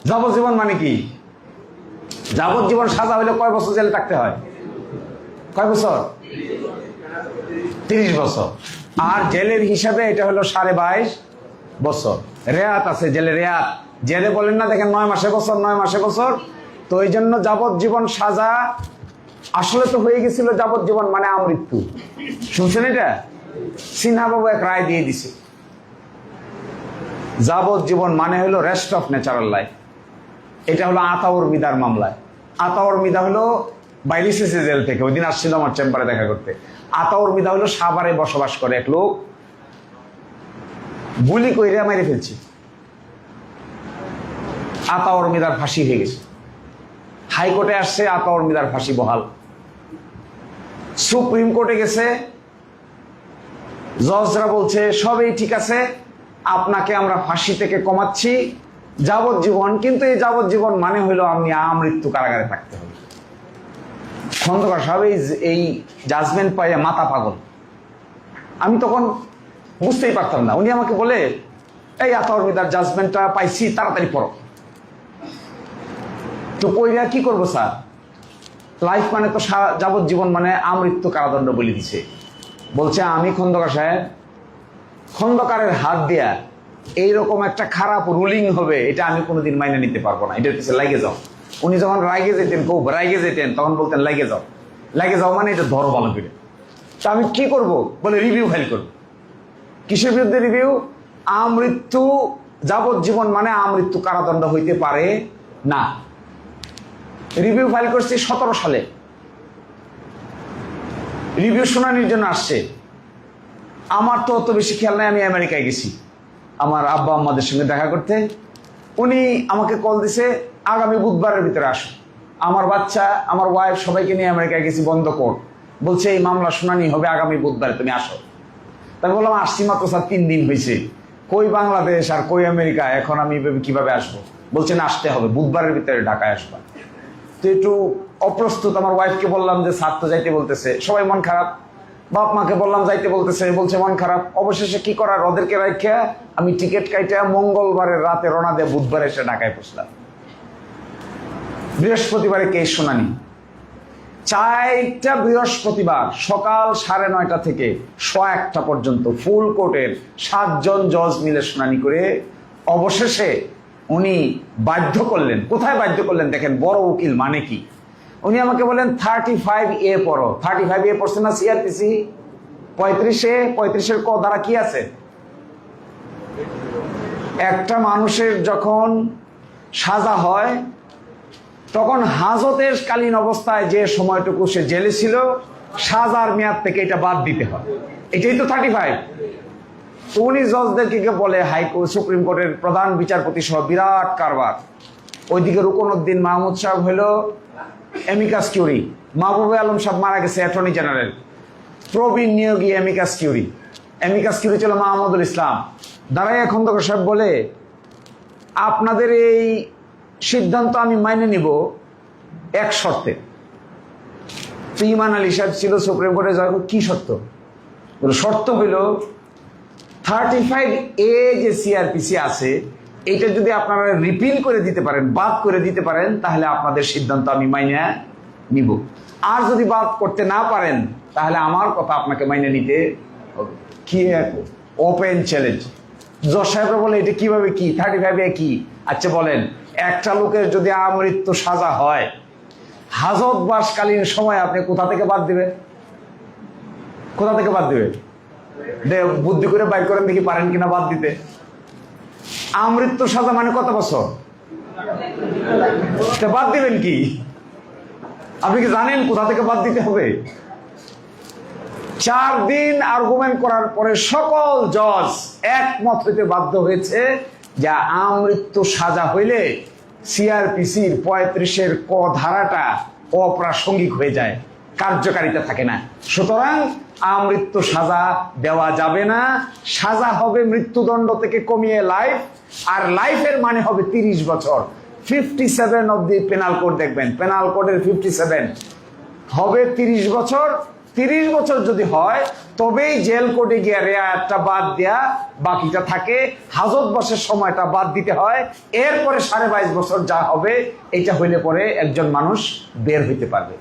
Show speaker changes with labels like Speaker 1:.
Speaker 1: যাবজ্জীবন মানে কি? যাবজ্জীবন সাজা হইলে কয় বছর জেলে থাকতে হয়? কয় বছর? 30 বছর। আর জেলের হিসাবে এটা হলো 22.5 বছর। রেয়াত আছে, জেলে রেয়াত। জেলে বলেন না, দেখেন 9 মাসে বছর, 9 মাসে বছর। তো এই জন্য যাবজ্জীবন সাজা আসলে তো হয়ে গেছিল যাবজ্জীবন মানে আমৃত্যু। শুনছেন এটা? সিনহা বাবু এক রায় দিয়ে দিছে, যাবজ্জীবন মানে হলো রেস্ট অফ ন্যাচারাল লাইফ। এটা হলো আতাউর মিদার মামলায়। আতাউর মিদা হলো বাইলিসিসি জেল থেকে, ওই দিন আসছিল আমার চেম্বারে দেখা করতে। আতাউর মিদা হলো সাভারে বসবাস করে এক লোক, গুলি কইরা মেরে ফেলছে। আতাউর মিদার ফাঁসি হয়ে গেছে। হাইকোর্টে আসছে, আতাউর মিদার ফাঁসি বহাল। সুপ্রিম কোর্টে গেছে, জজরা বলছে সবই ঠিক আছে, আপনাকে আমরা ফাঁসি থেকে কমাচ্ছি, যাবজ্জীবন। কিন্তু এই যাবজ্জীবন মানে হইলো আপনি আমৃত্যু কারাগারে থাকতে হবে। খন্দকার সাহেব এই জাজমেন্ট পাইয়া মাথা পাগল। আমি তখন বুঝতেই পারতাম না। উনি আমাকে বলে, এই আতাউর মিদার জাজমেন্টটা পাইছি, তাড়াতাড়ি পড়ো। তো কইরা কি করবো স্যার? লাইফ মানে তো যাবজ্জীবন মানে আমৃত্যু কারাদণ্ড বলে দিছে। বলছে, আমি খন্দকার সাহেব, খন্দকারের হাত দিয়া এইরকম একটা খারাপ রুলিং হবে এটা আমি কোনোদিন মাইনে নিতে পারবো না, এটার পিছিয়ে লাগে যাও। উনি যখন রাগে যেতেন, খুব রাগে যেতেন, তখন বলতেন লাগে যাও। লাগে যাও মানে এটা ধরো ভালো করে। তা আমি কি করব? বলে রিভিউ ফাইল করব। কিসের বিরুদ্ধে রিভিউ? আমৃত্যু যাবজ্জীবন মানে আমৃত্যু কারাদণ্ড হইতে পারে না। রিভিউ ফাইল করছি 17 সালে। রিভিউ শুনানির জন্য আসছে। আমার তো অত বেশি খেয়াল নাই, আমি আমেরিকায় গেছি আমার আব্বা আম্মাদের সঙ্গে দেখা করতে। উনি আমাকে কল দিছে, আগামী বুধবারের ভিতরে আসো। আমার বাচ্চা, আমার ওয়াইফ সবাইকে নিয়ে আমেরিকায় গেছি, বন্ধ কোর্ট। বলছে এই মামলা শুনানি হবে আগামী বুধবারে, তুমি আসো। তাই বললাম আসছি মাত্র স্যার 3 দিন হয়েছে, কই বাংলাদেশ আর কই আমেরিকা, এখন আমি কিভাবে আসবো? বলছেন আসতে হবে, বুধবারের ভিতরে ঢাকায় আসবা। তো একটু অপ্রস্তুত। আমার ওয়াইফকে বললাম যে স্যার তো যাইতে বলতেছে, সবাই মন খারাপ। বাপ মাকে বললাম যাইতে বলতেছে, বলছে মন খারাপ। অবশেষে কি করার, ওদেরকে রাখিয়া আমি টিকিট কাইটা মঙ্গলবারের রাতে রওনা দিয়ে বুধবার এসে ঢাকায় পৌঁছলাম। বৃহস্পতিবারে কেস শুনানি। 4টা বৃহস্পতিবার সকাল 9:30 থেকে 1:00 পর্যন্ত ফুল কোর্টের 7 জন জজ মিলে শুনানি করে অবশেষে উনি বাধ্য করলেন। কোথায় বাধ্য করলেন দেখেন, বড় উকিল মানে কি। উনি আমাকে বলেন 35A পড়ো। 35A পড়ছে না সিআরপিসি? 35 ক দ্বারা কি আছে? একটা মানুষের যখন সাজা হয় তখন হাজতের কালীন অবস্থায় যে সময়টুকু সে জেলে ছিল, সাজার মেয়াদ থেকে এটা বাদ দিতে হয়। এটাই তো 35। তো উনি জজদেরকে বলে, হাইকোর্ট সুপ্রিম কোর্টের প্রধান বিচারপতি সহ বিরাট কারবার। ওইদিকে রুকনউদ্দিন মাহমুদ সাহেব হইল এমিকাস কিউরি, মাহবুবে আলম সাহেব মারা গেছে attorney general, Prabin Niyogi amicus curiae. Amicus curiae ছিল মাহমুদুল ইসলাম। দাঁড়াইয়া খন্দকার সাহেব বলে, আপনাদের এই সিদ্ধান্ত আমি মাইনে নিব এক শর্তে। তো ইমান আলী সাহেব ছিল সুপ্রিম কোর্টে যাওয়ার। কি শর্ত? শর্ত হইল 35A যে সিআরপিসি আছে এটা যদি আপনারা রিপিল করে দিতে পারেন, বাদ করে দিতে পারেন, তাহলে আপনাদের সিদ্ধান্ত আমি মাইনে নিব। আর যদি বাদ করতে না পারেন তাহলে আমার কথা আপনাকে মাইনে নিতে হবে। কি ওপেন চ্যালেঞ্জ। জজ সাহেবরা বলে, এটা কিভাবে কি 35A কি? আচ্ছা বলেন, একটা লোকের যদি আমৃত্যু সাজা হয়, হাজতবাসকালীন সময় আপনি কোথা থেকে বাদ দিবেন? কোথা থেকে বাদ দিবেন? বুদ্ধি করে বাইর করেন দেখি পারেন কিনা বাদ দিতে। আমৃত্যু সাজা মানে কত বছর? বাদ দিবেন কি? আপনি কি জানেন কোথা থেকে বাদ দিতে হবে? 4 দিন আর্গুমেন্ট করার পরে সকল জজ একমত হইতে বাধ্য হয়েছে যে আমৃত্যু সাজা হইলে সিআরপিসির 35 ক ধারাটা অপ্রাসঙ্গিক হয়ে যায়, কার্যকারিতা থাকে না। সুতরাং আমৃত্যু সাজা দেওয়া যাবে না। সাজা হবে মৃত্যুদণ্ড থেকে কমিয়ে লাইফ, আর লাইফের মানে হবে 30 বছর। 57 অব দি পেনাল কোড দেখবেন, পেনাল কোডের 57 হবে 30 বছর। 30 বছর যদি হয় তবেই জেল কোর্টে গিয়ে রেয়াতটা বাদ দেয়া বাকিটা থাকে। হাজত বসের সময়টা বাদ দিতে হয়। এরপরে 22.5 বছর যা হবে এটা হইলে পরে একজন মানুষ বের হইতে পারবে।